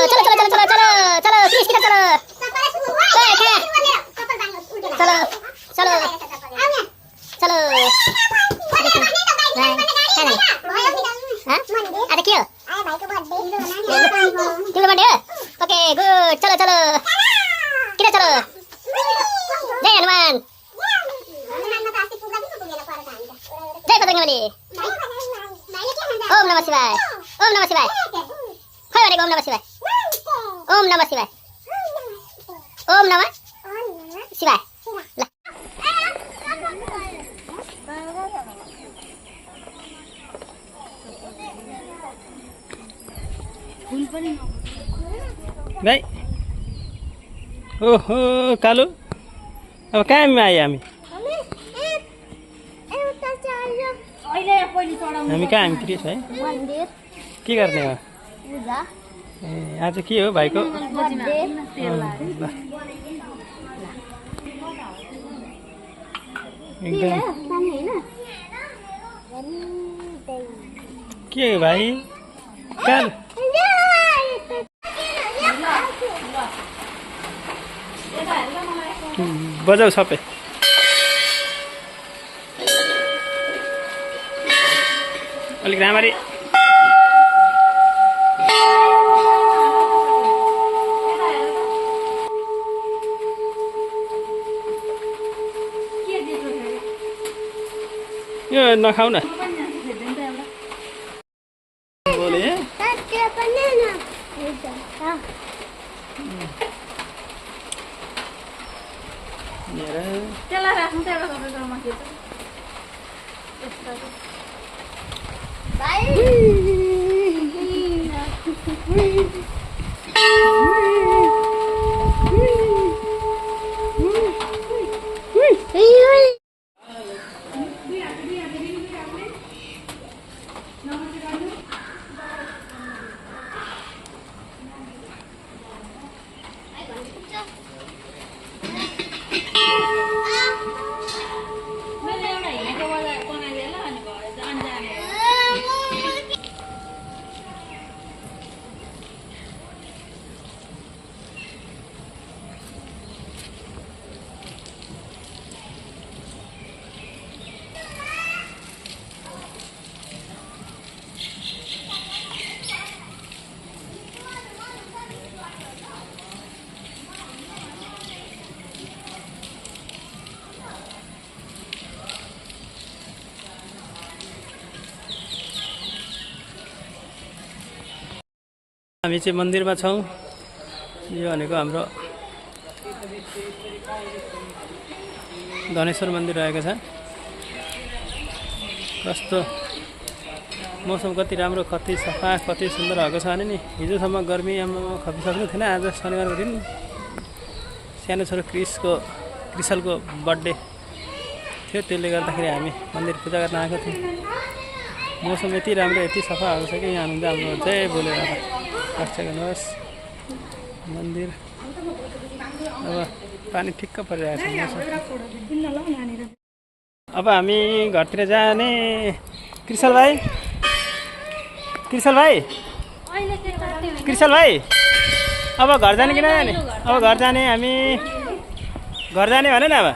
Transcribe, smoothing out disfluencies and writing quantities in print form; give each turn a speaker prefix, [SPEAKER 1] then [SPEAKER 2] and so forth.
[SPEAKER 1] चलो चलो चलो चलो चलो चलो क्रिस किधर चलो चलो चलो चलो ada kyo tiga bande oke good chalo chalo kita chalo jai Hanuman jai Bajrangbali Om Namah Shivaya Om Namah Shivaya khoi bhane Om Namah Shivaya Om Namah Shivaya Om Namah Shivaya
[SPEAKER 2] भाइ ओहो कालु अब कहाँमा आयो हामी कहाँ हामी Chris है के गर्ने हो ए आज के हो भाइको एकदम के हो भाइ कालु बजाऊ सबै अलिक राम्ररी यो नखाऊ न बोले
[SPEAKER 3] त्यसलाई राख्नु त एउटा तपाईँको माथि
[SPEAKER 2] हामी चाहिँ मन्दिरमा छौँ यो भनेको हाम्रो धनेश्वर मन्दिर रहेको छ कस्तो मौसम कति राम्रो कति सफा कति सुन्दर भएको छ भने नि हिजोसम्म गर्मी खपिसक्नु थिएन आज शनिबारको दिन सानो छोरो क्रिसलको बर्थडे थियो त्यसले गर्दाखेरि हामी मन्दिर पूजा गर्न आएको थियौँ मौसम यति राम्रो यति सफा भएको छ कि यहाँ हुनुहुन्छ हाम्रो जय बोलेर रक्षा गर्नुहोस् मन्दिर अब पानी ठिक्क परिरहेको छ अब हामी घरतिर जाने क्रिसल भाइ अब घर जाने कि नजाने अब घर जाने हामी घर जाने भने न अब